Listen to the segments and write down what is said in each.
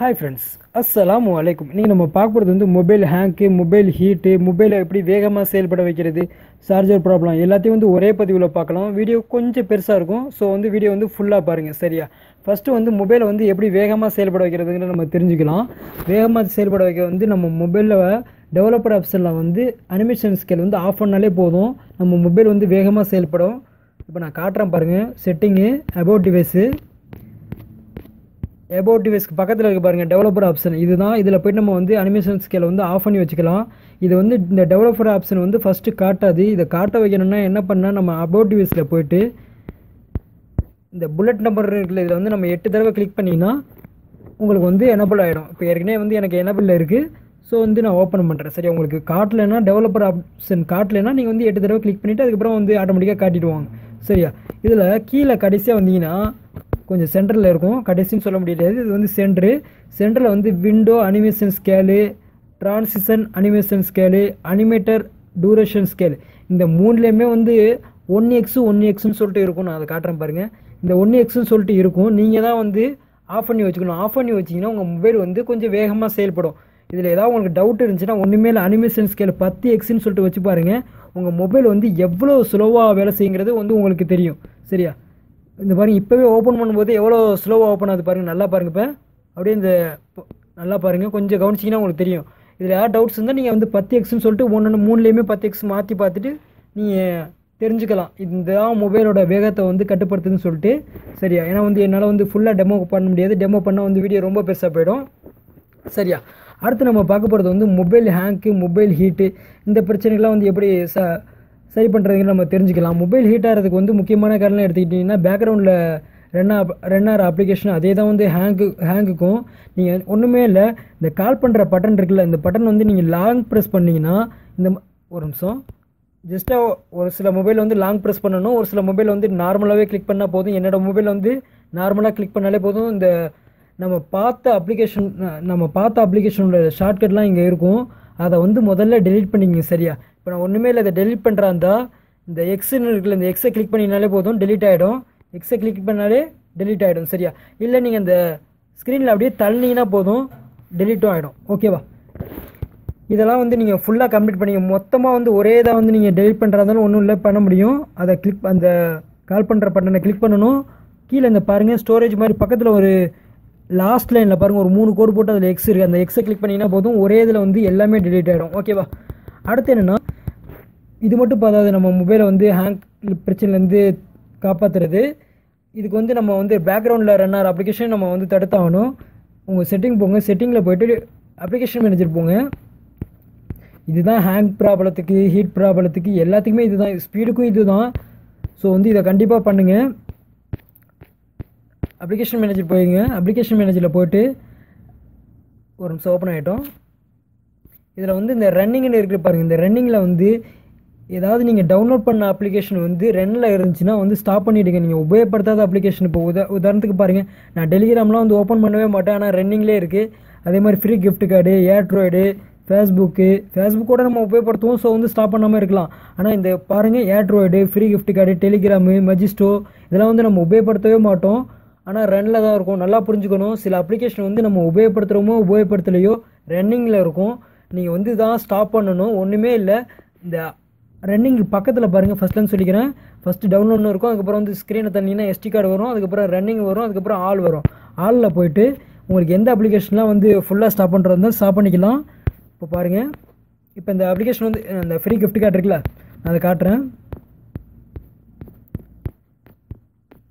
Hi friends, அஸ்ஸலாமு அலைக்கும். இன்றைக்கி நம்ம பார்க்க போகிறது வந்து மொபைல் ஹேங்க்கு, மொபைல் ஹீட்டு, மொபைலை எப்படி வேகமாக செயல்பட வைக்கிறது, சார்ஜர் ப்ராப்ளம் எல்லாத்தையும் வந்து ஒரே பதிவில் பார்க்கலாம். வீடியோ கொஞ்சம் பெருசாக இருக்கும். ஸோ வந்து வீடியோ வந்து ஃபுல்லாக பாருங்கள், சரியா? ஃபஸ்ட்டு வந்து மொபைலை வந்து எப்படி வேகமாக செயல்பட வைக்கிறதுங்கிற நம்ம தெரிஞ்சுக்கலாம். வேகமாக செயல்பட வைக்க வந்து நம்ம மொபைலில் டெவலப்பர் ஆப்ஷனில் வந்து அனிமேஷன் ஸ்கேல் வந்து ஆஃப் பண்ணாலே போதும், நம்ம மொபைல் வந்து வேகமாக செயல்படும். இப்போ நான் காட்டுறேன் பாருங்கள். செட்டிங்கு, அபவுட் டிவைஸு, அபவுட் டிவைஸ்க்கு பக்கத்தில் இருக்க பாருங்கள் டெவலப்பர் ஆப்ஷன். இதுதான். இதில் போய்ட்டு நம்ம வந்து அனிமேஷன் ஸ்கேலை வந்து ஆஃப் பண்ணி வச்சுக்கலாம். இது வந்து இந்த டெவலப்பர் ஆப்ஷன் வந்து ஃபஸ்ட்டு காட்டாது. இதை காட்ட வைக்கணும்னா என்ன பண்ணால், நம்ம அபவுட் டிவைஸில் போய்ட்டு இந்த புல்லட் நம்பர் இருக்குல்ல, இதில் வந்து நம்ம 8 தடவை கிளிக் பண்ணிங்கன்னா உங்களுக்கு வந்து எனபிள் ஆகிடும். இப்போ ஏற்கனவே வந்து எனக்கு எனபிளில் இருக்குது. ஸோ வந்து நான் ஓப்பன் பண்ணுறேன். சரி, உங்களுக்கு காட்டலைன்னா, டெவலப்பர் ஆப்ஷன் காட்டலைன்னா நீங்கள் வந்து 8 தடவை கிளிக் பண்ணிவிட்டு அதுக்கப்புறம் வந்து ஆட்டோமேட்டிக்காக காட்டிடுவாங்க, சரியா? இதில் கீழே கடைசியாக வந்தீங்கன்னா கொஞ்சம் சென்டரில் இருக்கும். கடைசின்னு சொல்ல முடியாது, இது வந்து சென்டரில் வந்து window animation scale, transition animation scale, animator duration scale, இந்த மூணுலேயுமே வந்து 1x 1xன்னு சொல்லிட்டு இருக்கும். நான் அதை காட்டுறேன் பாருங்கள். இந்த 1xன்னு சொல்லிட்டு இருக்கும். நீங்கள் தான் வந்து ஆஃப் பண்ணி வச்சுக்கணும். ஆஃப் பண்ணி வச்சிங்கன்னா உங்கள் மொபைல் வந்து கொஞ்சம் வேகமாக செயல்படும். இதில் ஏதாவது உங்களுக்கு டவுட் இருந்துச்சுன்னா ஒன்றுமே இல்லை, அனிமேஷன் ஸ்கேல் 10xன்னு சொல்லிட்டு வச்சு பாருங்கள். உங்கள் மொபைல் வந்து எவ்வளோ ஸ்லோவாக வேலை செய்யுங்கிறது வந்து உங்களுக்கு தெரியும், சரியா? இந்த பாருங்கள், இப்போவே ஓப்பன் பண்ணும்போது எவ்வளோ ஸ்லோவாக ஓப்பன் ஆகுது பாருங்கள். நல்லா பாருங்கள். இப்போ அப்படியே இந்த நல்லா பாருங்கள், கொஞ்சம் கவனிச்சிங்கன்னா உங்களுக்கு தெரியும். இதில் ஏதாவது டவுட்ஸ் இருந்தால் நீங்கள் வந்து 10xன்னு சொல்லிட்டு ஒன்று மூணுலேயுமே 10x மாற்றி பார்த்துட்டு நீங்கள் தெரிஞ்சுக்கலாம். இதுதான் மொபைலோட வேகத்தை வந்து கட்டுப்படுத்துதுன்னு சொல்லிட்டு, சரியா? ஏன்னா வந்து என்னால் வந்து ஃபுல்லாக டெமோ பண்ண முடியாது. டெமோ பண்ணால் வந்து வீடியோ ரொம்ப பெருசாக போயிடும், சரியா? அடுத்து நம்ம பார்க்க போகிறது வந்து மொபைல் ஹேங்க்கு, மொபைல் ஹீட்டு, இந்த பிரச்சனைகள்லாம் வந்து எப்படி சரி பண்ணுறதுன்னு நம்ம தெரிஞ்சுக்கலாம். மொபைல் ஹீட் ஆகிறதுக்கு வந்து முக்கியமான காரணம் எடுத்துக்கிட்டிங்கன்னா, பேக்ரவுண்டில் ரன் ஆகிற அப்ளிகேஷன் அதே தான் வந்து ஹேங்குக்கும். நீங்கள் ஒன்றுமே இல்லை, இந்த கால் பண்ணுற பட்டன் இருக்குல்ல, இந்த பட்டன் வந்து நீங்கள் லாங் ப்ரெஸ் பண்ணிங்கன்னா, ஒரு நிமிஷம், ஜஸ்ட்டாக ஒரு சில மொபைல் வந்து லாங் ப்ரெஸ் பண்ணணும், ஒரு சில மொபைல் வந்து நார்மலாகவே கிளிக் பண்ணால் போதும். என்னோடய மொபைல் வந்து நார்மலாக கிளிக் பண்ணாலே போதும். இந்த நம்ம பார்த்த அப்ளிகேஷனோட ஷார்ட்கட்லாம் இங்கே இருக்கும். அதை வந்து முதல்ல டெலீட் பண்ணிக்கங்க, சரியா? இப்போ நான் ஒன்றுமே இல்லை, இதை டெலீட் பண்ணுறாந்தா இந்த எக்ஸ்ன்னு இருக்குல்ல, இந்த எக்ஸை கிளிக் பண்ணினாலே போதும், டெலீட் ஆகிடும். எக்ஸை கிளிக் பண்ணாலே டெலீட் ஆகிடும், சரியா? இல்லை நீங்கள் இந்த ஸ்க்ரீனில் அப்படியே தள்ளினீங்கன்னா போதும், டெலீட்டும் ஆகிடும், ஓகேவா? இதெல்லாம் வந்து நீங்கள் ஃபுல்லாக கம்ப்ளீட் பண்ணிங்க. மொத்தமாக வந்து ஒரே இதாக வந்து நீங்கள் டெலீட் பண்ணுறதாலும் ஒன்றும் இல்லை, பண்ண முடியும். அதை அந்த கால் பண்ணுற பட்டனை கிளிக் பண்ணணும். கீழே இந்த பாருங்கள், ஸ்டோரேஜ் மாதிரி பக்கத்தில் ஒரு லாஸ்ட் லைனில் பாருங்கள், ஒரு 3 கோடு போட்டு அதில் எக்ஸ் இருக்குது. அந்த எக்ஸை கிளிக் பண்ணிங்கன்னா போதும், ஒரே இதில் வந்து எல்லாமே டெலீட் ஆகிடும், ஓகேவா? அடுத்து என்னென்னா, இது மட்டும் பார்த்தாது நம்ம மொபைலை வந்து ஹேங் பிரச்சனைலேருந்து காப்பாற்றுறது. இதுக்கு வந்து நம்ம வந்து பேக்ரவுண்டில் ரன் ஆகிற அப்ளிகேஷன் நம்ம வந்து தடுத்தாகணும். உங்கள் செட்டிங் போங்க, செட்டிங்கில் போய்ட்டு அப்ளிகேஷன் மேனேஜர் போங்க. இதுதான் ஹேங் ப்ராப்ளத்துக்கு, ஹீட் ப்ராப்ளத்துக்கு எல்லாத்துக்குமே இது தான், ஸ்பீடுக்கும் இது தான். ஸோ வந்து இதை கண்டிப்பாக பண்ணுங்கள். அப்ளிகேஷன் மேனேஜர் போயிங்க. அப்ளிகேஷன் மேனேஜரில் போய்ட்டு ஒரு நிமிஷம் ஓப்பன் ஆகிட்டோம். இதில் வந்து இந்த ரன்னிங்னு இருக்கிற பாருங்கள், இந்த ரன்னிங்கில் வந்து ஏதாவது நீங்கள் டவுன்லோட் பண்ண அப்ளிகேஷன் வந்து ரன்னில் இருந்துச்சுன்னா வந்து ஸ்டாப் பண்ணிவிடுங்க. நீங்கள் உபயோகப்படுத்தாத அப்ளிகேஷன், இப்போ உதாரணத்துக்கு பாருங்கள், நான் டெலிகிராம்லாம் வந்து ஓப்பன் பண்ணவே மாட்டேன், ஆனால் ரன்னிங்லேயே இருக்குது. அதே மாதிரி ஃப்ரீ கிஃப்ட் கார்டு, ஏர்ட்ராய்டு, ஃபேஸ்புக்கோட நம்ம உபயோகப்படுத்துவோம். ஸோ வந்து ஸ்டாப் பண்ணாமல் இருக்கலாம். ஆனால் இந்த பாருங்கள், ஏர்ட்ராய்டு, ஃப்ரீ கிஃப்ட் கார்டு, டெலிகிராமு, மஜிஸ்டோ, இதெல்லாம் வந்து நம்ம உபயோகப்படுத்தவே மாட்டோம், ஆனால் ரன்னில் தான் இருக்கும். நல்லா புரிஞ்சுக்கணும். சில அப்ளிகேஷன் வந்து நம்ம உபயோகப்படுத்துகிறோமோ உபயோகப்படுத்தலையோ ரன்னிங்கில் இருக்கும். நீங்கள் வந்து தான் ஸ்டாப் பண்ணணும். ஒன்றுமே இல்லை, இந்த ரன்னிங்கு பக்கத்தில் பாருங்கள், ஃபஸ்ட்லேருந்து சொல்லிக்கிறேன். ஃபஸ்ட்டு டவுன்லோட்னு இருக்கும், அதுக்கப்புறம் வந்து ஸ்க்ரீனை தண்ணினா SD கார்டு வரும், அதுக்கப்புறம் ரன்னிங் வரும், அதுக்கப்புறம் ஆல் வரும். ஆலில் போய்ட்டு உங்களுக்கு எந்த அப்ளிகேஷன்லாம் வந்து ஃபுல்லாக ஸ்டாப் பண்ணுறது இருந்தால் ஸ்டாப் பண்ணிக்கலாம். இப்போ பாருங்கள், இப்போ இந்த அப்ளிகேஷன் வந்து அந்த ஃப்ரீ கிஃப்ட் கார்டு இருக்குல்ல, நான் அதை காட்டுறேன்,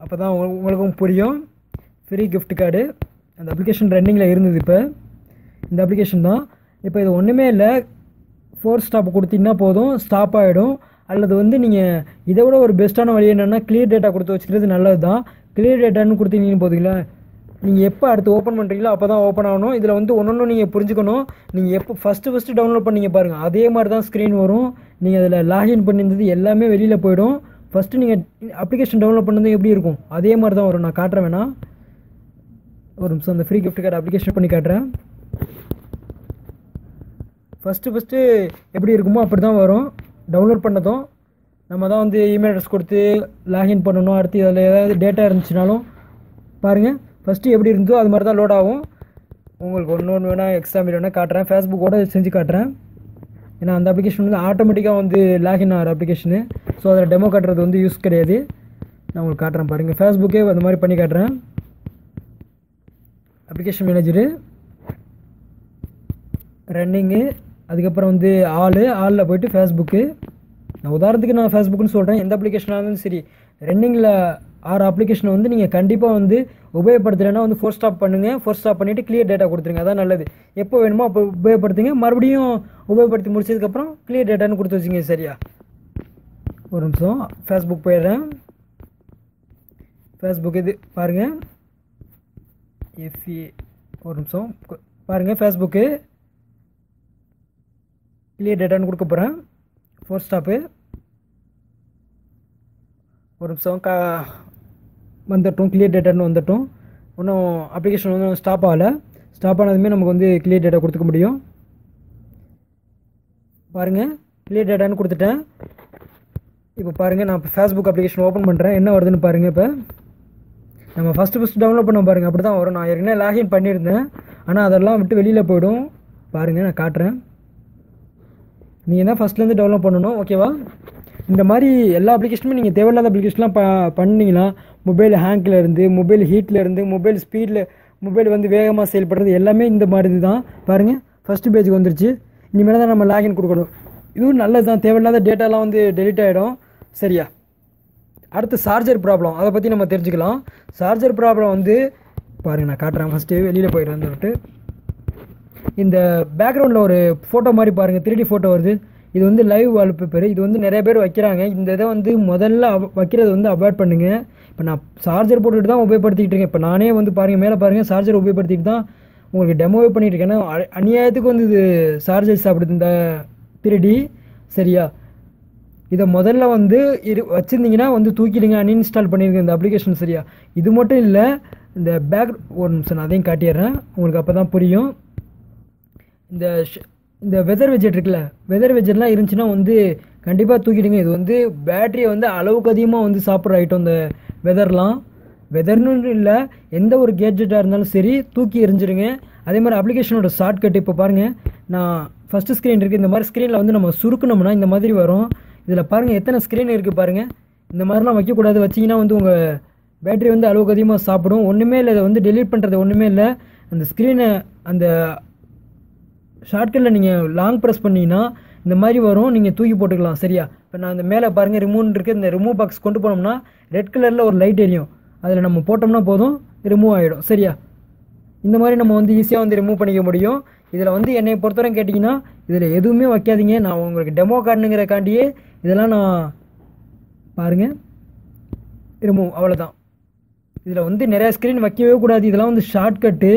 அப்போ தான் உங்களுக்கும் புரியும். ஃப்ரீ கிஃப்ட் கார்டு அந்த அப்ளிகேஷன் ரன்னிங்கில் இருந்தது. இப்போ இந்த அப்ளிகேஷன் தான். இப்போ இது ஒன்றுமே இல்லை, ஃபோர்ஸ் ஸ்டாப் கொடுத்தீங்கன்னா போதும், ஸ்டாப் ஆகிடும். அல்லது வந்து நீங்கள் இதை விட ஒரு பெஸ்ட்டான வழி என்னென்னா, கிளியர் டேட்டா கொடுத்து வச்சுக்கிறது நல்லது தான். கிளியர் டேட்டான்னு கொடுத்தீங்கன்னு போதுங்களா, நீங்கள் எப்போ அடுத்து ஓப்பன் பண்ணுறீங்களோ அப்போ தான் ஓப்பன் ஆகணும். இதில் வந்து ஒன்று நீங்கள் புரிஞ்சுக்கணும். நீங்கள் எப்போ ஃபஸ்ட்டு டவுன்லோட் பண்ணிங்க பாருங்கள், அதே மாதிரி தான் ஸ்க்ரீன் வரும். நீங்கள் அதில் லாகின் பண்ணியிருந்தது எல்லாமே வெளியில் போயிடும். ஃபஸ்ட்டு நீங்கள் அப்ளிகேஷன் டவுன்லோட் பண்ணது எப்படி இருக்கும் அதே மாதிரி தான் வரும். நான் காட்டுறேன் வேணா, ஒரு நிமிஷம். அந்த ஃப்ரீ கிஃப்ட் கார்டு அப்ளிகேஷன் பண்ணி காட்டுறேன். ஃபஸ்ட்டு எப்படி இருக்குமோ அப்படி தான் வரும். டவுன்லோட் பண்ணதும் நம்ம தான் வந்து இமெயில் அட்ரஸ் கொடுத்து லாகின் பண்ணணும். அடுத்து அதில் ஏதாவது டேட்டா இருந்துச்சுனாலும் பாருங்கள், ஃபஸ்ட்டு எப்படி இருந்தோ அது மாதிரி தான் லோட் ஆகும். உங்களுக்கு ஒன்று வேணால் எக்ஸ்ட்ரா வேணால் காட்டுறேன், ஃபேஸ்புக்கோட செஞ்சு காட்டுறேன். ஏன்னா அந்த அப்ளிகேஷன் வந்து ஆட்டோமேட்டிக்காக வந்து லாகின் ஆகிற அப்ளிகேஷனு. ஸோ அதில் டெமோ காட்டுறது வந்து யூஸ் கிடையாது. நான் உங்களுக்கு காட்டுறேன் பாருங்கள், ஃபேஸ்புக்கே அந்த மாதிரி பண்ணி காட்டுறேன். அப்ளிகேஷன் மேனேஜரு, ரன்னிங்கு, அதுக்கப்புறம் வந்து ஆலில் போய்ட்டு ஃபேஸ்புக்கு. நான் உதாரணத்துக்கு நான் ஃபேஸ்புக்குன்னு சொல்கிறேன். எந்த அப்ளிகேஷனாக இருந்தாலும் சரி, ரன்னிங்கில் ஆறு அப்ளிகேஷனை வந்து நீங்கள் கண்டிப்பாக வந்து உபயோகப்படுத்தலைன்னா வந்து ஃபோர்ஸ் ஸ்டாப் பண்ணுங்கள். ஃபோர்ஸ் ஸ்டாப் பண்ணிவிட்டு கிளியர் டேட்டா கொடுத்துருங்க, அதான் நல்லது. எப்போ வேணுமோ அப்போ உபயோகப்படுத்துங்க, மறுபடியும் உபயோகப்படுத்தி முடிச்சதுக்கப்புறம் கிளியர் டேட்டான்னு கொடுத்து வச்சுங்க. சரியா? ஒரு நிமிஷம் ஃபேஸ்புக் போயிடுறேன். ஃபேஸ்புக் இது பாருங்கள், ஒரு நிமிஷம் பாருங்கள், ஃபேஸ்புக்கு கிளியர் டேட்டான்னு கொடுக்க போகிறேன். ஃபோர்ஸ் ஸ்டாப்பு, ஒரு நிமிஷம் வந்துட்டோம், கிளியர் டேட்டான்னு வந்துட்டோம். இன்னும் அப்ளிகேஷன் வந்து ஸ்டாப் ஆகலை. ஸ்டாப் ஆனதுமே நமக்கு வந்து கிளியர் டேட்டா கொடுத்துக்க முடியும். பாருங்கள், கிளியர் டேட்டான்னு கொடுத்துட்டேன். இப்போ பாருங்கள், நான் இப்போ ஃபேஸ்புக் அப்ளிகேஷன் ஓப்பன் பண்ணுறேன். என்ன வருதுன்னு பாருங்கள். இப்போ நம்ம ஃபஸ்ட்டு டவுன்லோட் பண்ண பாருங்கள், அப்படி தான் வரும். நான் ஏற்கனவே லாகின் பண்ணியிருந்தேன், ஆனால் அதெல்லாம் விட்டு வெளியில் போய்டும். பாருங்கள், நான் காட்டுறேன். நீங்கள் தான் ஃபஸ்ட்லேருந்து டவுன்லோட் பண்ணணும். ஓகேவா? இந்த மாதிரி எல்லா அப்ளிகேஷனுமே நீங்கள் தேவையில்லாத அப்ளிகேஷன்லாம் பண்ணிங்கன்னா மொபைல் ஹேங்கில் இருந்து, மொபைல் ஹீட்டில் இருந்து, மொபைல் ஸ்பீடில், மொபைல் வந்து வேகமாக செயல்படுறது எல்லாமே இந்த மாதிரி தான். பாருங்கள், ஃபஸ்ட்டு பேஜுக்கு வந்துருச்சு. இனிமேல் தான் நம்ம லாகின் கொடுக்கணும். இதுவும் நல்லது தான், தேவையில்லாத டேட்டாலாம் வந்து டெலிட் ஆகிடும். சரியா? அடுத்து சார்ஜர் ப்ராப்ளம், அதை பற்றி நம்ம தெரிஞ்சுக்கலாம். சார்ஜர் ப்ராப்ளம் வந்து பாருங்கள், நான் காட்டுறேன். ஃபஸ்ட்டு வெளியில் போயிடுறேன். வந்துவிட்டு இந்த பேக்ரவுண்டில் ஒரு ஃபோட்டோ மாதிரி பாருங்கள், 3D ஃபோட்டோ வருது. இது வந்து லைவ் வால்பேப்பர். இது வந்து நிறைய பேர் வைக்கிறாங்க. இந்த இதை வந்து முதல்ல வைக்கிறது வந்து அவாய்ட் பண்ணுங்கள். இப்போ நான் சார்ஜர் போட்டுட்டு தான் உபயோகப்படுத்திக்கிட்டு இருக்கேன். இப்போ நானே வந்து பாருங்கள், மேலே பாருங்கள், சார்ஜர் உபயோகப்படுத்திட்டு தான் உங்களுக்கு டெமோவே பண்ணிகிட்டு இருக்கேன். ஏன்னா அநியாயத்துக்கு வந்து இது சார்ஜர் சாப்பிடுது இந்த 3D. சரியா? இதை முதல்ல வந்து வச்சுருந்தீங்கன்னா வந்து தூக்கிடுங்க, அன்இன்ஸ்டால் பண்ணிடுங்க இந்த அப்ளிகேஷன். சரியா? இது மட்டும் இல்லை, இந்த ஒரு நிமிஷம் நான் அதையும் காட்டிடுறேன், உங்களுக்கு அப்போ தான் புரியும். இந்த வெதர் வெஜெட் இருக்குல்ல, வெதர் வெஜெட்லாம் இருந்துச்சுன்னா வந்து கண்டிப்பாக தூக்கிடுங்க. இது வந்து பேட்டரியை வந்து அளவுக்கு அதிகமாக வந்து சாப்பிட்ற ஐட்டம் இந்த வெதர்னு இல்லை, எந்த ஒரு கேட்ஜெட்டாக இருந்தாலும் சரி தூக்கி எரிஞ்சிடுங்க. அதே மாதிரி அப்ளிகேஷனோட ஷார்ட்கட் இப்போ பாருங்கள், நான் ஃபஸ்ட்டு ஸ்க்ரீன் இருக்குது. இந்த மாதிரி ஸ்க்ரீனில் வந்து நம்ம சுருக்கணும்னா இந்த மாதிரி வரும். இதில் பாருங்கள் எத்தனை ஸ்க்ரீன் இருக்குது பாருங்கள். இந்த மாதிரிலாம் வைக்கக்கூடாது. வச்சிங்கன்னா வந்து உங்கள் பேட்டரி வந்து அளவுக்கு அதிகமாக சாப்பிடும். ஒன்றுமே இல்லை, இதை வந்து டெலீட் பண்ணுறது ஒன்றுமே இல்லை. அந்த ஸ்க்ரீனை அந்த ஷார்ட்கட்டில் நீங்கள் லாங் ப்ரெஸ் பண்ணிங்கன்னா இந்த மாதிரி வரும், நீங்கள் தூக்கி போட்டுக்கலாம். சரியா? இப்போ நான் இந்த மேலே பாருங்கள் ரிமூவ் இருக்குது. இந்த ரிமூவ் பாக்ஸ் கொண்டு போனோம்னா ரெட் கலரில் ஒரு லைட் எரியும், அதில் நம்ம போட்டோம்னா போதும், ரிமூவ் ஆகிடும். சரியா? இந்த மாதிரி நம்ம வந்து ஈஸியாக வந்து ரிமூவ் பண்ணிக்க முடியும். இதில் வந்து என்னை பொறுத்தவரை கேட்டிங்கன்னா இதில் எதுவுமே வைக்காதீங்க. நான் உங்களுக்கு டெமோ கார்டுங்கிறக்காண்டியே இதெல்லாம் நான் பாருங்கள் ரிமூவ், அவ்வளோதான். இதில் வந்து நிறையா ஸ்க்ரீன் வைக்கவே கூடாது. இதெல்லாம் வந்து ஷார்ட்கட்டு.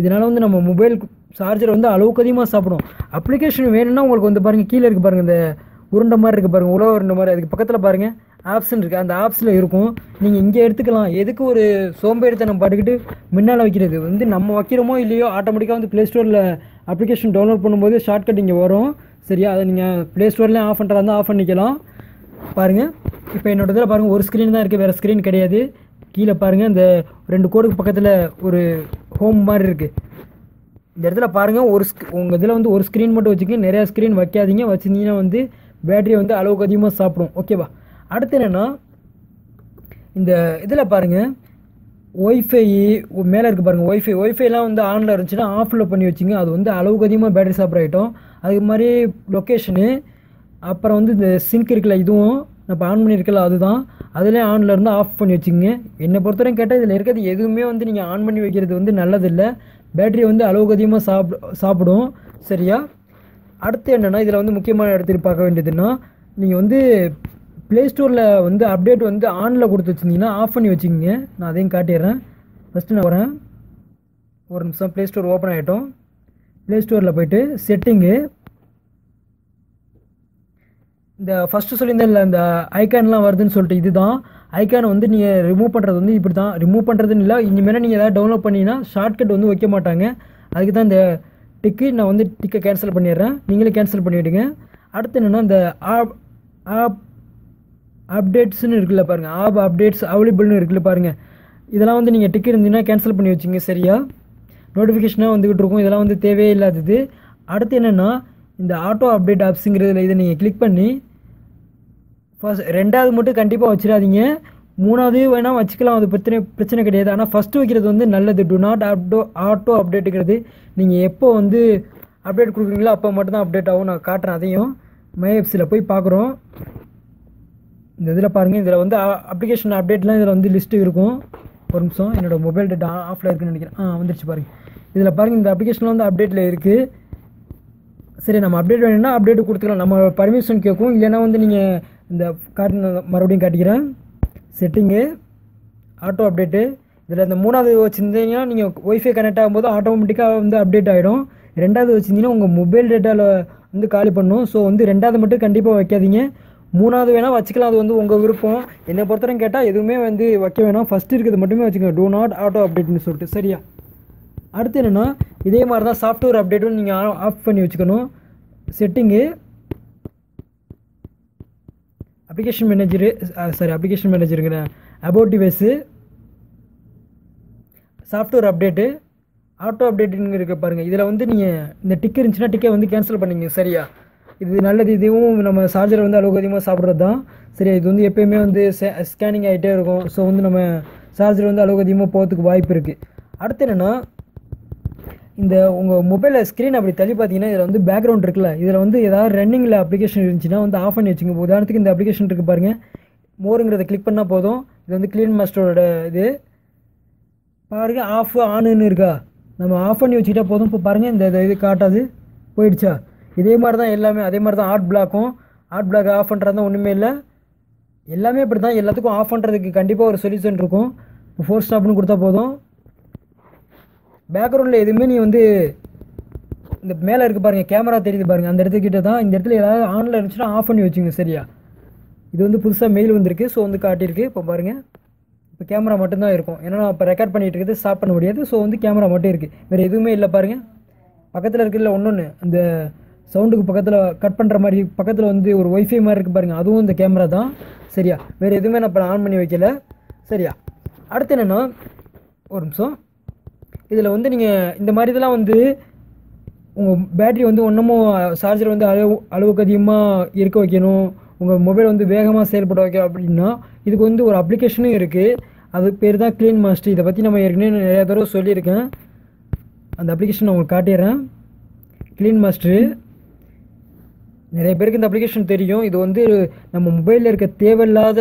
இதனால் வந்து நம்ம மொபைல் சார்ஜர் வந்து அளவுக்கு அதிகமாக சாப்பிடும். அப்ளிகேஷன் வேணும்னா உங்களுக்கு வந்து பாருங்கள், கீழே இருக்குது பாருங்கள், இந்த உருண்டை மாதிரி இருக்குது பாருங்கள், உலக உருண்டை மாதிரி. அதுக்கு பக்கத்தில் பாருங்கள் ஆப்ஷன் இருக்குது, அந்த ஆப்ஸில் இருக்கும். நீங்கள் இங்கே எடுத்துக்கலாம். எதுக்கு ஒரு சோம்பேறித்தனம் பாட்டுக்கிட்டு முன்னால் வைக்கிறது? வந்து நம்ம வைக்கிறோமோ இல்லையோ ஆட்டோமேட்டிக்காக வந்து ப்ளே ஸ்டோரில் அப்ளிகேஷன் டவுன்லோட் பண்ணும்போது ஷார்ட்கட் இங்கே வரும். சரியா? அதை நீங்கள் ப்ளே ஸ்டோர்லேயும் ஆஃப் பண்ணுறதா இருந்தால் ஆஃப் பண்ணிக்கலாம். பாருங்கள், இப்போ என்னோட இதில் பாருங்கள் ஒரு ஸ்க்ரீன் தான் இருக்குது, வேறு ஸ்க்ரீன் கிடையாது. கீழே பாருங்கள், இந்த 2 கோடுக்கு பக்கத்தில் ஒரு ஹோம் மாதிரி இருக்குது. இந்த இடத்துல பாருங்கள், உங்கள் இதில் வந்து ஒரு ஸ்க்ரீன் மட்டும் வச்சுக்கிங்க, நிறையா ஸ்க்ரீன் வைக்காதீங்க. வச்சுருந்தீங்கன்னா வந்து பேட்டரியை வந்து அளவுக்கு அதிகமாக சாப்பிடும். ஓகேவா? அடுத்து என்னென்னா, இந்த இதில் பாருங்கள் ஒய்ஃபை மேலே இருக்குது பாருங்கள், ஒய்ஃபைலாம் வந்து ஆனில் இருந்துச்சுன்னா ஆஃபில் பண்ணி வச்சுங்க. அது வந்து அளவுக்கு அதிகமாக பேட்டரி சாப்பிட்ற ஐட்டம். அதுக்கு மாதிரி லொக்கேஷனு, அப்புறம் வந்து இந்த சிங்க் இருக்குல்ல, இதுவும் இப்போ ஆன் பண்ணியிருக்கல, அதுதான். அதிலே ஆனில் இருந்து ஆஃப் பண்ணி வச்சுங்க. என்னை பொறுத்தவரைக்கும் கேட்டால் இதில் இருக்கிறது எதுவுமே வந்து நீங்கள் ஆன் பண்ணி வைக்கிறது வந்து நல்லதில்லை. பேட்டரி வந்து அளவுக்கு அதிகமாக சாப்பிடும். சரியா? அடுத்து என்னென்னா, இதில் வந்து முக்கியமான இடத்துக்கு பார்க்க வேண்டியதுன்னா, நீங்கள் வந்து ப்ளே ஸ்டோரில் வந்து அப்டேட் வந்து ஆனில் கொடுத்து வச்சுருந்தீங்கன்னா ஆஃப் பண்ணி வச்சுக்கிங்க. நான் அதையும் காட்டிடுறேன். ஃபஸ்ட்டு நான் வரேன், ஒரு நிமிஷம். ப்ளே ஸ்டோர் ஓப்பன் ஆகிட்டோம். ப்ளே ஸ்டோரில் போய்ட்டு செட்டிங்கு, இந்த ஃபஸ்ட்டு சொல்லியிருந்தேன் இந்த ஐக்கான்லாம் வருதுன்னு சொல்லிட்டு, இதுதான் ஐக்கானை வந்து நீங்கள் ரிமூவ் பண்ணுறது வந்து இப்படி தான். ரிமூவ் பண்ணுறதுன்னு இல்லை, இனிமேல் நீங்கள் எதாவது டவுன்லோட் பண்ணிங்கன்னா ஷார்ட்கட் வந்து வைக்க மாட்டாங்க. அதுக்கு தான் இந்த டிக்கு. நான் வந்து டிக்கை கேன்சல் பண்ணிடுறேன், நீங்களே கேன்சல் பண்ணிவிடுங்க. அடுத்து என்னென்னா, இந்த அப்டேட்ஸ்னு இருக்குல்ல பாருங்கள், அப்டேட்ஸ் அவைலபிள்னு இருக்குல்ல பாருங்கள். இதெல்லாம் வந்து நீங்கள் டிக்கு இருந்தீங்கன்னா கேன்சல் பண்ணி வச்சுங்க. சரியா? நோட்டிஃபிகேஷனாக வந்துக்கிட்டு இருக்கும். இதெல்லாம் வந்து தேவையே இல்லாதது. அடுத்து என்னென்னா இந்த ஆட்டோ அப்டேட் ஆப்ஸுங்கிறதுல இதை நீங்கள் கிளிக் பண்ணி ரெண்டாவது மட்டும் கண்டிப்பாக வச்சிடாதீங்க. மூணாவது வேணால் வச்சுக்கலாம், அது பிரச்சனை கிடையாது. ஆனால் ஃபஸ்ட்டு வைக்கிறது வந்து நல்லது. டு நாட் ஆட்டோ அப்டேட்டுங்கிறது நீங்கள் எப்போ வந்து அப்டேட் கொடுக்குறீங்களோ அப்போ மட்டும்தான் அப்டேட் ஆகும். நான் காட்டுறேன், அதையும் மைஎப்ஸில் போய் பார்க்குறோம். இந்த இதில் பாருங்கள், இதில் வந்து அப்ளிகேஷன் அப்டேட்லாம் இதில் வந்து லிஸ்ட்டு இருக்கும். ஒரு நிமிஷம், என்னோடய மொபைல் டேட்டா ஆஃபில் இருக்குன்னு நினைக்கிறேன். வந்துடுச்சு பாருங்கள். இதில் பாருங்கள், இந்த அப்ளிகேஷனில் வந்து அப்டேட்டில் இருக்குது. சரி, நம்ம அப்டேட் வேணும்னா அப்டேட் கொடுத்துக்கலாம், நம்ம பர்மிஷன் கேட்கும். இல்லைன்னா வந்து நீங்கள் இந்த மறுபடியும் காட்டிக்கிறேன். செட்டிங்கு, ஆட்டோ அப்டேட்டு, இதில் இந்த மூணாவது வச்சுருந்தீங்கன்னா நீங்கள் ஒய்ஃபை கனெக்ட் ஆகும்போது ஆட்டோமேட்டிக்காக வந்து அப்டேட் ஆகிடும். ரெண்டாவது வச்சுருந்தீங்கன்னா உங்கள் மொபைல் டேட்டாவில் வந்து காலி பண்ணும். ஸோ வந்து ரெண்டாவது மட்டும் கண்டிப்பாக வைக்காதீங்க. மூணாவது வேணால் வச்சுக்கலாம், அது வந்து உங்கள் விருப்பம். என்னை பொறுத்தவரைக்கும் கேட்டால் எதுவுமே வந்து வைக்க வேணாம், ஃபஸ்ட்டு இருக்கிறது மட்டுமே வச்சுக்கோங்க, டூ நாட் ஆட்டோ அப்டேட்னு சொல்லிட்டு. சரியா? அடுத்து என்னென்னா இதே மாதிரி தான் சாஃப்ட்வேர் அப்டேட்டும் நீங்கள் ஆஃப் பண்ணி வச்சுக்கணும். செட்டிங்கு, அப்ளிகேஷன் மேனேஜருங்கிற about device, software update, auto அப்டேட்டுன்னு இருக்க பாருங்கள். இதில் வந்து நீங்கள் இந்த டிக் இருந்துச்சுன்னா டிக்கை வந்து கேன்சல் பண்ணிங்க. சரியா? இது நல்லது. இதுவும் நம்ம சார்ஜரை வந்து அளவுக்கு அதிகமாக சாப்பிட்றது தான். சரியா? இது வந்து எப்போயுமே வந்து ஸ்கேனிங் ஆகிட்டே இருக்கும். ஸோ வந்து நம்ம சார்ஜர் வந்து அளவுக்கு அதிகமாக போகிறதுக்கு வாய்ப்பு இருக்குது. அடுத்து என்னென்னா இந்த உங்கள் மொபைலில் ஸ்க்ரீன் அப்படி தள்ளி பார்த்தீங்கன்னா இதில் வந்து பேக்ரவுண்ட் இருக்குல்ல, இதில் வந்து ஏதாவது ரன்னிங்கில் அப்ளிகேஷன் இருந்துச்சுன்னா வந்து ஆஃப் பண்ணி வச்சுங்க. உதாரணத்துக்கு இந்த அப்ளிகேஷன் இருக்குது பாருங்கள், மோருங்கிறத கிளிக் பண்ணால் போதும். இது வந்து க்ளீன் மாஸ்டரோட இது பாருங்கள், ஆஃப் ஆனுன்னு இருக்கா, நம்ம ஆஃப் பண்ணி வச்சுக்கிட்டா போதும். இப்போ பாருங்கள், இந்த இது காட்டாது, போயிடுச்சா? இதே மாதிரி தான் எல்லாமே. அதே மாதிரி தான் ஆர்ட் பிளாக்கும். ஆர்ட் பிளாக் ஆஃப் பண்ணுறது தான் ஒன்றுமே இல்லை, எல்லாமே இப்படி தான். எல்லாத்துக்கும் ஆஃப் பண்ணுறதுக்கு கண்டிப்பாக ஒரு சொல்யூஷன் இருக்கும். இப்போ 4 ஸ்டாப்னு கொடுத்தா போதும். பேக்ரவுண்டில் எதுவுமே நீ வந்து இந்த மேலே இருக்குது பாருங்கள், கேமரா தெரியுது பாருங்கள், அந்த இடத்துக்கிட்ட தான். இந்த இடத்துல ஏதாவது ஆனில் இருந்துச்சுன்னா ஆஃப் பண்ணி வச்சுங்க. சரியா? இது வந்து புதுசாக மெயில் வந்திருக்கு, ஸோ வந்து காட்டியிருக்கு. இப்போ பாருங்கள், இப்போ கேமரா மட்டும்தான் இருக்கும். ஏன்னா நான் இப்போ ரெக்கார்ட் பண்ணிகிட்டு இருக்குது, ஸ்டாப் பண்ண முடியாது. ஸோ வந்து கேமரா மட்டும் இருக்குது, வேறு எதுவுமே இல்லை. பாருங்கள், பக்கத்தில் இருக்கிறதுல ஒன்று அந்த சவுண்டுக்கு பக்கத்தில் கட் பண்ணுற மாதிரி பக்கத்தில் வந்து ஒரு ஒய்ஃபை மாதிரி இருக்குது பாருங்கள், அதுவும் இந்த கேமரா தான். சரியா? வேறு எதுவுமே நான் இப்போ ஆன் பண்ணி வைக்கல. சரியா? அடுத்து என்னென்னா ஒரு நிமிஷம், இதில் வந்து நீங்கள் இந்த மாதிரி இதெல்லாம் வந்து உங்கள் பேட்ரி வந்து ஒன்றுமும் சார்ஜர் வந்து அளவுக்கு அதிகமாக இருக்க வைக்கணும், உங்கள் மொபைல் வந்து வேகமாக செயல்பட வைக்க அப்படின்னா இதுக்கு வந்து ஒரு அப்ளிகேஷனும் இருக்குது. அது பேர் தான் க்ளீன் மாஸ்டர். இதை பற்றி நம்ம ஏற்கனவே நிறையா தடவை சொல்லியிருக்கேன். அந்த அப்ளிகேஷன் நான் உங்களுக்கு காட்டிடுறேன். க்ளீன் மாஸ்டரு நிறைய பேருக்கு இந்த அப்ளிகேஷன் தெரியும். இது வந்து நம்ம மொபைலில் இருக்க தேவையில்லாத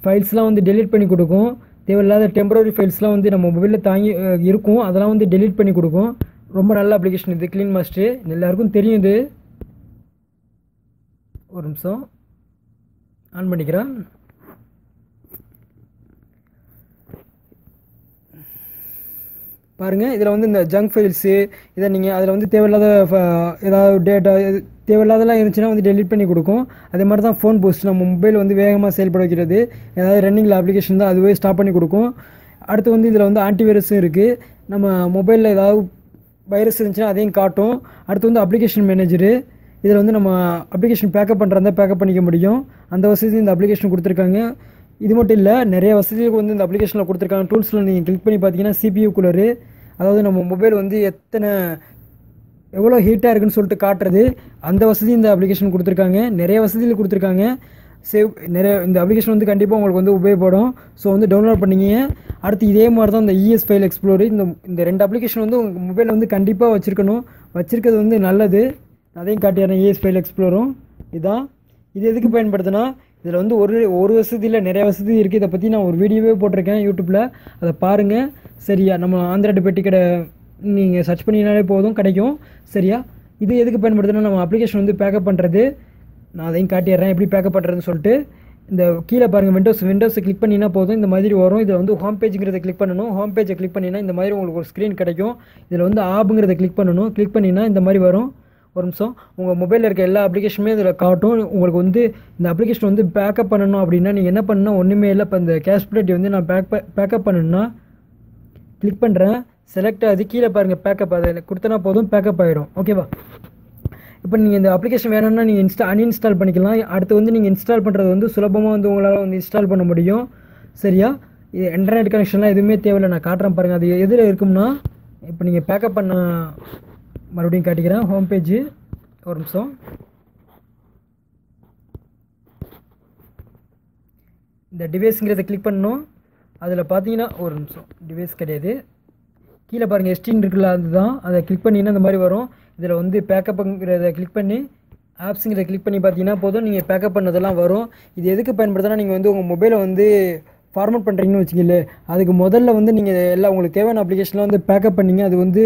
ஃபைல்ஸ்லாம் வந்து டெலீட் பண்ணி கொடுக்கும். தேவையில்லாத டெம்பரரி ஃபைல்ஸ்லாம் வந்து நம்ம மொபைலில் தாங்கி இருக்கும், அதெல்லாம் வந்து டெலீட் பண்ணி கொடுக்கும். ரொம்ப நல்ல அப்ளிகேஷன் இது, க்ளீன் மாஸ்டர். எல்லாருக்கும் தெரியும் இது. ஒரு நிமிஷம் ஆன் பண்ணிக்கிறேன். பாருங்கள், இதில் வந்து இந்த ஜங்க் ஃபைல்ஸு இதை நீங்கள் அதில் வந்து தேவையில்லாத ஏதாவது டேட்டா தேவையில்லாதெல்லாம் இருந்துச்சுன்னா வந்து டெலீட் பண்ணி கொடுக்கும். அதே மாதிரி தான் ஃபோன் பூஸ்ட், நம்ம மொபைல் வந்து வேகமாக செயல்பட வைக்கிறது. ஏதாவது ரன்னிங்கில் அப்ளிகேஷன் தான் அதுவே ஸ்டாப் பண்ணி கொடுக்கும். அடுத்து வந்து இதில் வந்து ஆன்டிவைரஸும் இருக்குது. நம்ம மொபைலில் ஏதாவது வைரஸ் இருந்துச்சுன்னா அதையும் காட்டும். அடுத்து வந்து அப்ளிகேஷன் மேனேஜரு, இதில் வந்து நம்ம அப்ளிகேஷன் பேக்கப் பண்ணுறதா பேக்கப் பண்ணிக்க முடியும். அந்த வசதி இந்த அப்ளிகேஷன் கொடுத்துருக்காங்க. இது மட்டும் இல்லை, நிறைய வசதிகள் வந்து இந்த அப்ளிகேஷனில் கொடுத்துருக்காங்க. டூல்ஸில் நீங்கள் கிளிக் பண்ணி பார்த்தீங்கன்னா CPU கூலரு, அதாவது நம்ம மொபைல் வந்து எவ்வளோ ஹீட்டாக இருக்குன்னு சொல்லிட்டு காட்டுறது, அந்த வசதி இந்த அப்ளிகேஷன் கொடுத்துருக்காங்க. நிறைய வசதிகள் கொடுத்துருக்காங்க. இந்த அப்ளிகேஷன் வந்து கண்டிப்பாக உங்களுக்கு வந்து உபயோகப்படும். ஸோ வந்து டவுன்லோட் பண்ணிங்க. அடுத்து இதே மாதிரி தான் இந்த ES ஃபைல் எக்ஸ்ப்ளோரு, இந்த 2 அப்ளிகேஷன் வந்து உங்கள் மொபைலில் வந்து கண்டிப்பாக வச்சுருக்கணும். வச்சுருக்கிறது வந்து நல்லது. அதையும் காட்டிடுறேன். ES ஃபைல் எக்ஸ்ப்ளோரும் இதுதான். இது எதுக்கு பயன்படுத்தினா இதில் வந்து ஒரு வசதியில் நிறைய வசதி இருக்குது. இதை பற்றி நான் ஒரு வீடியோவே போட்டிருக்கேன் யூடியூப்பில், அதை பாருங்கள். சரியா? நம்ம ஆந்திராட்டு பெட்டி கடை நீங்கள் சர்ச் பண்ணினாலே போதும், கிடைக்கும். சரியா? இது எதுக்கு பயன்படுத்தினா நம்ம அப்ளிகேஷன் வந்து பேக்கப் பண்ணுறது. நான் அதையும் காட்டிடுறேன் எப்படி பேக்கப் பண்ணுறதுன்னு சொல்லிட்டு. இந்த கீழே பாருங்கள், விண்டோஸை கிளிக் பண்ணினா போதும், இந்த மாதிரி வரும். இதில் வந்து ஹோம் பேஜுங்கிறத கிளிக் பண்ணணும். ஹோம் பேஜை கிளிக் பண்ணினா இந்த மாதிரி உங்களுக்கு ஒரு ஸ்க்ரீன் கிடைக்கும். இதில் வந்து ஆப்புங்கிறத கிளிக் பண்ணணும். கிளிக் பண்ணினா இந்த மாதிரி வரும். ஒரு நிமிஷம், உங்கள் மொபைலில் இருக்க எல்லா அப்ளிகேஷனுமே இதில் காட்டும். உங்களுக்கு வந்து இந்த அப்ளிகேஷன் வந்து பேக்கப் பண்ணணும் அப்படின்னா நீங்கள் என்ன பண்ணணும், ஒன்றுமே இல்லை. இப்போ இந்த கேஷ்பிளேட்டி வந்து நான் பேக்கப் பண்ணணுன்னா கிளிக் பண்ணுறேன், செலக்ட் ஆகுது. கீழே பாருங்கள் பேக்கப், அதை கொடுத்தனா போதும், பேக்கப் ஆகிடும். ஓகேவா? இப்போ நீங்கள் இந்த அப்ளிகேஷன் வேணும்னா நீங்கள் அன்இன்ஸ்டால் பண்ணிக்கலாம். அடுத்து வந்து நீங்கள் இன்ஸ்டால் பண்ணுறது வந்து சுலபமாக வந்து உங்களால் வந்து இன்ஸ்டால் பண்ண முடியும். சரியா? இது இன்டர்நெட் கனெக்ஷன்லாம் எதுவுமே தேவையில்லை, நான் காட்டுறேன் பாருங்கள். அது எதில் இருக்கும்னா இப்போ நீங்கள் பேக்கப் பண்ண மறுபடியும் காட்டிக்கிறேன் ஹோம் பேஜு. ஒரு நிமிஷம். இந்த டிவைஸுங்கிறத கிளிக் பண்ணணும். அதில் பார்த்தீங்கன்னா ஒரு நிமிஷம், டிவைஸ் கிடையாது, கீழே பாருங்கள் எஸ்டின்னு இருக்குல்ல, அதுதான். அதை கிளிக் பண்ணிங்கன்னா இந்த மாதிரி வரும். இதில் வந்து பேக்கப்புங்கிறத கிளிக் பண்ணி ஆப்ஸுங்கிறத கிளிக் பண்ணி பார்த்தீங்கன்னா போதும், நீங்கள் பேக்கப் பண்ணதெல்லாம் வரும். இது எதுக்கு பயன்படுத்தினா, நீங்கள் வந்து உங்கள் மொபைலை வந்து ஃபார்மேட் பண்ணுறீங்கன்னு வச்சுக்கல, அதுக்கு முதல்ல வந்து நீங்கள் எல்லாம் உங்களுக்கு தேவையான அப்ளிகேஷன்லாம் வந்து பேக்கப் பண்ணிங்க. அது வந்து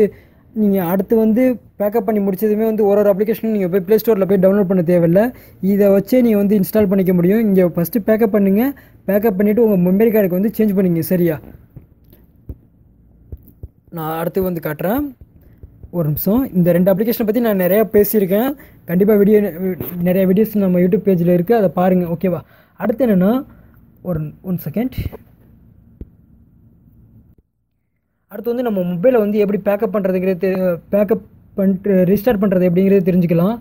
நீங்கள் அடுத்து வந்து பேக்கப் பண்ணி முடிச்சதுமே வந்து ஒரு அப்ளிகேஷனும் நீங்கள் போய் ப்ளே ஸ்டோரில் போய் டவுன்லோட் பண்ண தேவையில்லை. இதை வச்சே நீங்கள் வந்து இன்ஸ்டால் பண்ணிக்க முடியும். இங்கே ஃபஸ்ட்டு பேக்கப் பண்ணுங்கள். பேக்கப் பண்ணிவிட்டு உங்கள் மெமரி கார்டுக்கு வந்து சேஞ்ச் பண்ணிங்க. சரியா, நான் அடுத்து வந்து காட்டுறேன். ஒரு நிமிஷம். இந்த 2 அப்ளிகேஷனை பற்றி நான் நிறையா பேசியிருக்கேன். கண்டிப்பாக நிறைய வீடியோஸ் நம்ம யூடியூப் பேஜில் இருக்குது, அதை பாருங்கள். ஓகேவா. அடுத்து என்னென்னா, ஒன் செகண்ட். அடுத்து வந்து நம்ம மொபைலை வந்து எப்படி பேக்கப் பண்ணுறதுங்கிறது, ரீஸ்டார்ட் பண்ணுறது எப்படிங்கிறது தெரிஞ்சுக்கலாம்.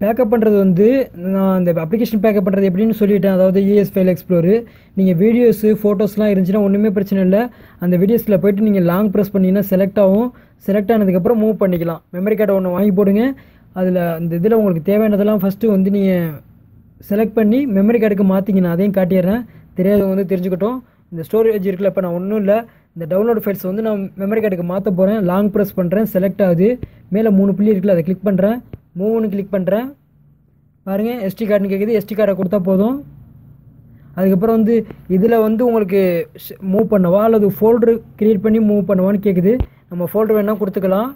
பேக்கப் பண்ணுறது வந்து நான் அந்த அப்ளிகேஷன் பேக்கப் பண்ணுறது எப்படின்னு சொல்லிட்டேன். அதாவது ES ஃபைல் எக்ஸ்ப்ளோரு. நீங்கள் வீடியோஸு ஃபோட்டோஸ்லாம் இருந்துச்சுன்னா ஒன்றுமே பிரச்சனை இல்லை. அந்த வீடியோஸில் போய்ட்டு நீங்கள் லாங் ப்ரெஸ் பண்ணிங்கன்னா செலக்ட் ஆகும். செலக்ட் ஆனதுக்கப்புறம் மூவ் பண்ணிக்கலாம். மெமரி கார்டை ஒன்று வாங்கி போடுங்க. அதில் அந்த இதில் உங்களுக்கு தேவையானதெல்லாம் ஃபஸ்ட்டு வந்து நீங்கள் செலக்ட் பண்ணி மெமரி கார்டுக்கு மாற்றிங்க. நான் அதையும் காட்டிடுறேன், தெரியாதவங்க வந்து தெரிஞ்சுக்கிட்டோம். இந்த ஸ்டோரேஜ் இருக்குல்ல, இப்போ நான் ஒன்றும் இல்லை, இந்த டவுன்லோட் ஃபைல்ஸ் வந்து நான் மெமரி கார்டுக்கு மாற்ற போகிறேன். லாங் ப்ரெஸ் பண்ணுறேன், செலக்ட் ஆகுது. மேலே 3 புள்ளி இருக்குல்ல, அதை கிளிக் பண்ணுறேன். மூவ்னு கிளிக் பண்ணுறேன். பாருங்கள் SD கார்டுன்னு கேட்குது. SD கார்டை கொடுத்தா போதும். அதுக்கப்புறம் வந்து இதில் வந்து உங்களுக்கு மூவ் பண்ணவா அல்லது ஃபோல்டரு க்ரியேட் பண்ணி மூவ் பண்ணவான்னு கேட்குது. நம்ம ஃபோல்டர் வேணால் கொடுத்துக்கலாம்.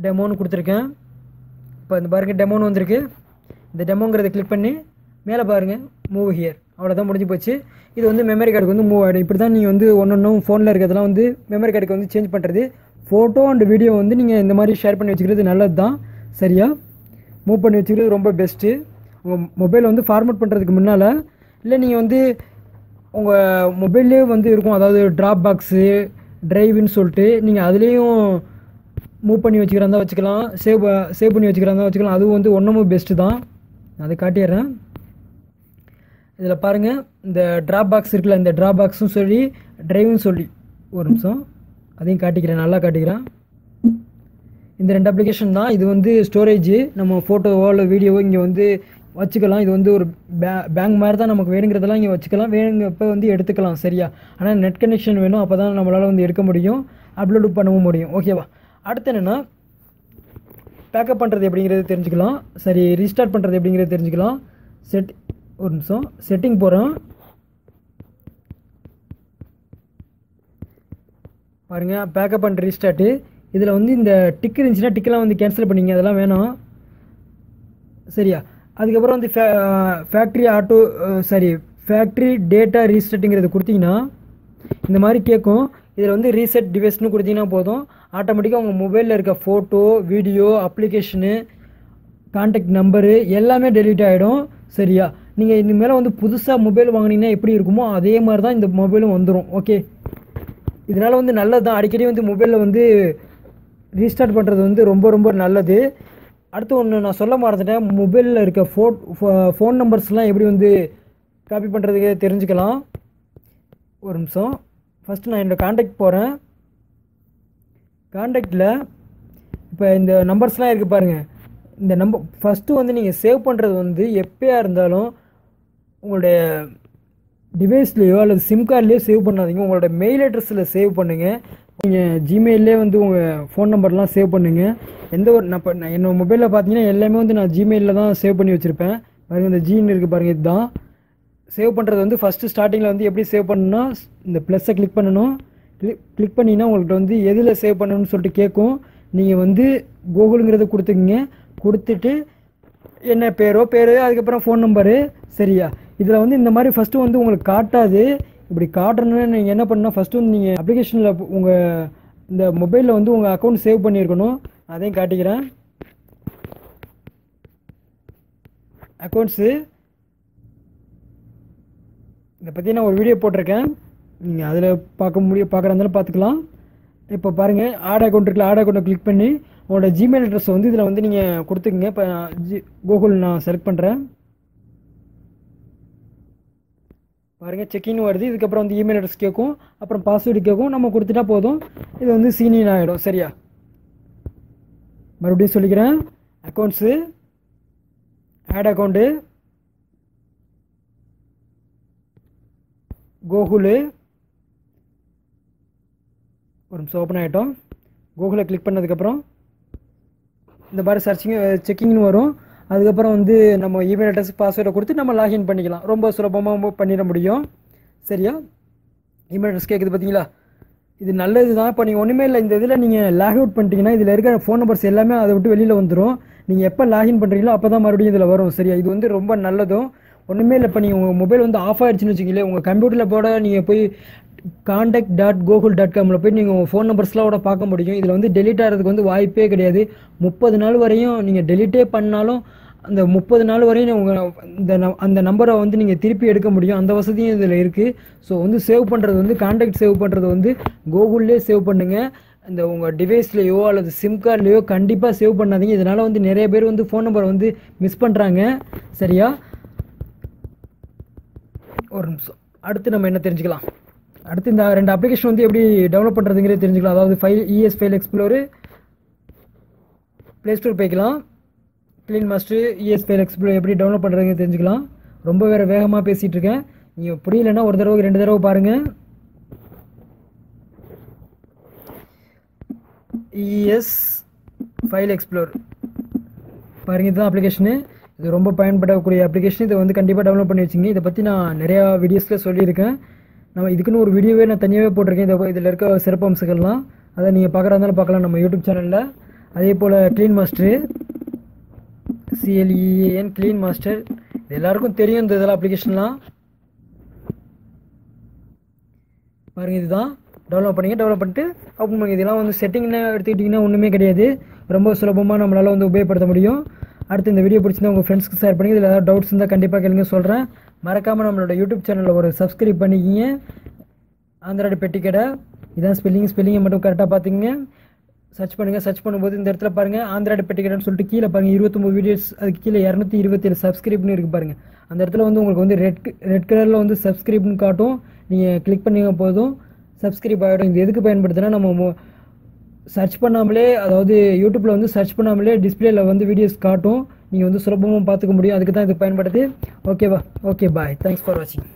டெமோன்னு கொடுத்துருக்கேன். இப்போ இந்த பாருங்கள் டெமோன்னு வந்திருக்கு. இந்த டெமோங்கிறத கிளிக் பண்ணி மேலே பாருங்கள் மூவ் ஹியர். அவ்வளோதான், முடிஞ்சு போச்சு. இது வந்து மெமரி கார்டுக்கு வந்து மூவ் ஆகிடும். இப்படி தான் நீங்கள் வந்து ஒன்றும் ஃபோனில் இருக்கிறதெல்லாம் வந்து மெமரி கார்டுக்கு வந்து சேஞ்ச் பண்ணுறது. ஃபோட்டோ அண்ட் வீடியோ வந்து நீங்கள் இந்த மாதிரி ஷேர் பண்ணி வச்சுக்கிறது நல்லது தான். சரியா, மூவ் பண்ணி வச்சுக்கிறது ரொம்ப பெஸ்ட்டு. உங்கள் மொபைல் வந்து ஃபார்மேட் பண்ணுறதுக்கு முன்னால் இல்லை, நீங்கள் வந்து உங்கள் மொபைல்லே வந்து இருக்கும், அதாவது ட்ராப் பாக்ஸு, ட்ரைவுன்னு சொல்லிட்டு நீங்கள் அதுலேயும் மூவ் பண்ணி வச்சுக்கிறாந்தா வச்சுக்கலாம், சேவ் பண்ணி வச்சுக்கிறாந்தா வச்சுக்கலாம். அதுவும் வந்து ஒன்றுமும் பெஸ்ட்டு தான். அதை காட்டிடுறேன். இதில் பாருங்கள், இந்த ட்ராப் பாக்ஸ் இருக்குல்ல, இந்த ட்ராப் பாக்ஸும் சொல்லி ட்ரைவும் சொல்லி, ஒரு நிமிஷம் அதையும் காட்டிக்கிறேன், நல்லா காட்டிக்கிறேன். இந்த 2 அப்ளிகேஷன் தான். இது வந்து ஸ்டோரேஜ், நம்ம ஃபோட்டோவோ இல்லை வீடியோவோ இங்கே வந்து வச்சுக்கலாம். இது வந்து ஒரு பேங்க் மாதிரி தான், நமக்கு வேணுங்கிறதெல்லாம் இங்கே வச்சுக்கலாம், வேணுங்கப்போ வந்து எடுத்துக்கலாம். சரியா, ஆனால் நெட் கனெக்ஷன் வேணும், அப்போ தான் நம்மளால் வந்து எடுக்க முடியும், அப்லோடு பண்ணவும் முடியும். ஓகேவா. அடுத்து என்னென்னா, பேக்கப் பண்ணுறது எப்படிங்கிறது தெரிஞ்சுக்கலாம். சரி, ரீஸ்டார்ட் பண்ணுறது எப்படிங்கிறது தெரிஞ்சுக்கலாம். ஒரு நிமிஷம், செட்டிங் போகிறோம். பாருங்கள், பேக்கப் அண்ட் ரீஸ்டார்ட்டு. இதில் வந்து இந்த டிக் இருந்துச்சுன்னா டிக்கெலாம் வந்து கேன்சல் பண்ணிங்க, அதெல்லாம் வேணாம். சரியா, அதுக்கப்புறம் வந்து ஃபேக்ட்ரி டேட்டா ரீஸ்டார்ட்டுங்கிறது கொடுத்தீங்கன்னா இந்த மாதிரி கேட்கும். இதில் வந்து ரீசெட் டிவைஸ்னு கொடுத்தீங்கன்னா போதும், ஆட்டோமேட்டிக்காக உங்கள் மொபைலில் இருக்க photo, video, application, contact number எல்லாமே டெலீட் ஆகிடும். சரியா, நீங்கள் இனிமேல் வந்து புதுசாக மொபைல் வாங்கினீங்கன்னா எப்படி இருக்குமோ அதே மாதிரி தான் இந்த மொபைலும் வந்துடும். ஓகே, இதனால் வந்து நல்லது தான். அடிக்கடி வந்து மொபைலில் வந்து ரீஸ்டார்ட் பண்ணுறது வந்து ரொம்ப ரொம்ப நல்லது. அடுத்து ஒன்று நான் சொல்ல மறந்துட்டேன், மொபைலில் இருக்க ஃபோன் நம்பர்ஸ்லாம் எப்படி வந்து காப்பி பண்ணுறதுக்கு தெரிஞ்சுக்கலாம். ஒரு நிமிஷம். ஃபஸ்ட்டு நான் என்னோடய கான்டாக்ட் போகிறேன். கான்டாக்டில் இப்போ இந்த நம்பர்ஸ்லாம் இருக்குது பாருங்கள். இந்த நம்பர் ஃபஸ்ட்டு வந்து நீங்கள் சேவ் பண்ணுறது வந்து எப்போயா இருந்தாலும் உங்களுடைய டிவைஸ்லேயோ அல்லது சிம் கார்ட்லேயோ சேவ் பண்ணாதீங்க, உங்களோட மெயில் அட்ரஸில் சேவ் பண்ணுங்கள். நீங்கள் ஜிமெயிலே வந்து உங்கள் ஃபோன் நம்பர்லாம் சேவ் பண்ணுங்கள். எந்த ஒரு நான் என்னோடய மொபைலில் பார்த்தீங்கன்னா எல்லாமே வந்து நான் ஜிமெயிலில் தான் சேவ் பண்ணி வச்சுருப்பேன். பாருங்கள், இந்த ஜின்னு இருக்குது பாருங்கள், இதுதான் சேவ் பண்ணுறது. வந்து ஃபஸ்ட்டு ஸ்டார்டிங்கில் வந்து எப்படி சேவ் பண்ணணும்னா, இந்த ப்ளஸ்ஸை கிளிக் பண்ணணும். கிளிக் பண்ணிங்கன்னா உங்கள்கிட்ட வந்து எதில் சேவ் பண்ணணும்னு சொல்லிட்டு கேட்கும். நீங்கள் வந்து கூகுளுங்கிறத கொடுத்துக்குங்க. கொடுத்துட்டு என்ன பேர், அதுக்கப்புறம் ஃபோன் நம்பரு. சரியா, இதில் வந்து இந்த மாதிரி ஃபஸ்ட்டு வந்து உங்களுக்கு காட்டாது. இப்படி காட்டணும்னு நீங்கள் என்ன பண்ணால், ஃபஸ்ட்டு வந்து நீங்கள் அப்ளிகேஷனில் உங்கள் இந்த மொபைலில் வந்து உங்கள் அக்கௌண்ட் சேவ் பண்ணியிருக்கணும். அதையும் காட்டிக்கிறேன். அக்கௌண்ட்ஸு இதை பற்றி நான் ஒரு வீடியோ போட்டிருக்கேன், நீங்கள் அதில் பார்க்குறதாலும் பார்த்துக்கலாம். இப்போ பாருங்கள், ஆட் அக்கௌண்ட் இருக்குல்ல, ஆட் அக்கௌண்ட்டை கிளிக் பண்ணி உங்களோட ஜிமெயில் அட்ரஸ் வந்து இதில் வந்து நீங்கள் கொடுத்துக்குங்க. இப்போ கூகுள் நான் செலக்ட் பண்ணுறேன். பாருங்கள் செக்இன் வருது. இதுக்கப்புறம் வந்து இமெயில் அட்ரஸ் கேட்கும், அப்புறம் பாஸ்வேர்டு கேட்கும். நம்ம கொடுத்துட்டா போதும், இது வந்து சீனியன் ஆகிடும். சரியா? மறுபடியும் சொல்லிக்கிறேன். அக்கௌண்ட்ஸு, ஆட் அக்கௌண்ட்டு, கூகுளு, ஒரு நிமிஷம் ஓப்பன் ஆகிட்டோம். கூகுளை கிளிக் பண்ணதுக்கப்புறம் இந்த மாதிரி சர்ச்சிங் செக்கிங்னு வரும். அதுக்கப்புறம் வந்து நம்ம இமெயில் அட்ரஸ் பாஸ்வேர்டை கொடுத்து நம்ம லாகின் பண்ணிக்கலாம். ரொம்ப சுலபமாக பண்ணிட முடியும். சரியா? இமெயில் அட்ரஸ் கேட்குது பார்த்தீங்களா? இது நல்லது தான். இப்போ நீங்கள் ஒன்றுமே இல்லை, இந்த இதில் நீங்கள் லாக் அவுட் பண்ணிட்டீங்கன்னா இதில் இருக்கிற ஃபோன் நம்பர்ஸ் எல்லாமே அதை விட்டு வெளியில் வந்துடும். நீங்கள் எப்போ லாகின் பண்ணுறீங்களோ அப்போ தான் மறுபடியும் இதில் வரும். சரியா? இது வந்து ரொம்ப நல்லதும். ஒன்றுமே இல்லை, இப்போ நீங்கள் உங்கள் மொபைல் வந்து ஆஃப் ஆகிடுச்சுன்னு வச்சுக்கிங்களே, உங்கள் கம்ப்யூட்டரில் போட நீங்கள் போய் contact.google.comல போய் நீங்கள் உங்கள் ஃபோன் நம்பர்ஸ்லாம் கூட பார்க்க முடியும். இதில் வந்து டெலிட் ஆகிறதுக்கு வந்து வாய்ப்பே கிடையாது. 30 நாள் வரையும் நீங்கள் டெலிட்டே பண்ணாலும் அந்த 30 நாள் வரையும் உங்கள் அந்த நம்பரை வந்து நீங்கள் திருப்பி எடுக்க முடியும். அந்த வசதியும் இதில் இருக்குது. ஸோ வந்து சேவ் பண்ணுறது வந்து கான்டாக்ட் சேவ் பண்ணுறது வந்து கூகுள்லேயே சேவ் பண்ணுங்கள். அந்த உங்கள் டிவைஸ்லேயோ அல்லது சிம் கார்ட்லேயோ கண்டிப்பாக சேவ் பண்ணாதீங்க. இதனால் வந்து நிறைய பேர் வந்து ஃபோன் நம்பரை வந்து மிஸ் பண்ணுறாங்க. சரியா? ஒரு நிமிஷம். அடுத்து நம்ம என்ன தெரிஞ்சுக்கலாம்? அடுத்து இந்த 2 அப்ளிகேஷன் வந்து எப்படி டெவலப் பண்ணுறதுங்கிறத தெரிஞ்சுக்கலாம். அதாவது ES file explorer, play store போய்க்கலாம். Clean master, ES file explorer எப்படி டெவலப் பண்ணுறதுங்க தெரிஞ்சுக்கலாம். ரொம்ப வேகமாக பேசிகிட்டு இருக்கேன். நீங்கள் புரியலைன்னா ஒரு தடவை 2 தடவை பாருங்கள். ES ஃபைல் எக்ஸ்ப்ளோர் பாருங்கள், இதுதான் அப்ளிகேஷனு. இது ரொம்ப பயன்படக்கூடிய அப்ளிகேஷன். இதை வந்து கண்டிப்பாக டெவலப் பண்ணி வச்சுங்க. இதை பற்றி நான் நிறையா வீடியோஸில் சொல்லியிருக்கேன். நம்ம இதுக்குன்னு ஒரு வீடியோவே நான் தனியாகவே போட்டிருக்கேன். இதில் இருக்க சிறப்பு அம்சங்கள்லாம் அதை நீங்கள் பார்க்குறா இருந்தாலும் பார்க்கலாம் நம்ம யூடியூப் சேனலில். அதே போல் clean master, CLEAN clean master, இது எல்லாருக்கும் தெரியும். இந்த இதெல்லாம் அப்ளிகேஷன்லாம் பாருங்கள், இதுதான் டெவலப் பண்ணிட்டு ஓப்பன் பண்ணி. இதெல்லாம் வந்து செட்டிங்னு எடுத்துக்கிட்டிங்கன்னா ஒன்றுமே கிடையாது. ரொம்ப சுலபமாக நம்மளால் வந்து உபயோகப்படுத்த முடியும். அடுத்து இந்த வீடியோ பிடிச்சிருந்தா உங்கள் ஃப்ரெண்ட்ஸ்க்கு ஷேர் பண்ணி. இதில் ஏதாவது டவுட்ஸ் இருந்தால் கண்டிப்பாக கேளுங்க, சொல்கிறேன். மறக்காமல் நம்மளோட யூடியூப் சேனலில் ஒரு சப்ஸ்கிரைப் பண்ணிக்கிங்க. ஆந்திராடு பெட்டி கடை, இதான் ஸ்பெல்லிங்கை மட்டும் கரெக்டாக பார்த்துங்க. சர்ச் பண்ணுங்கள். சர்ச் பண்ணும்போது இந்த இடத்துல பாருங்கள் ஆந்திராடு பெட்டி கடைன்னு சொல்லிட்டு கீழே பாருங்கள் 29 வீடியோஸ், அதுக்கு கீழே 227 சப்ஸ்கிரைப்னு இருக்குது பாருங்கள். அந்த இடத்துல வந்து உங்களுக்கு வந்து ரெட் கலரில் வந்து சப்ஸ்கிரைப்னு காட்டும். நீங்கள் கிளிக் பண்ணிங்க போதும் சப்ஸ்கிரைப் ஆகிடும். இது எதுக்கு பயன்படுத்தினா நம்ம சர்ச் பண்ணாமலே, அதாவது யூடியூப்பில் வந்து சர்ச் பண்ணாமலே டிஸ்பிளேல வந்து வீடியோஸ் காட்டும். நீங்கள் வந்து சுலபமாக பார்த்துக்க முடியும். அதுக்கு தான் இது பயன்படுது. ஓகேவா? Okay, bye. தேங்க்ஸ் ஃபார் வாட்சிங்.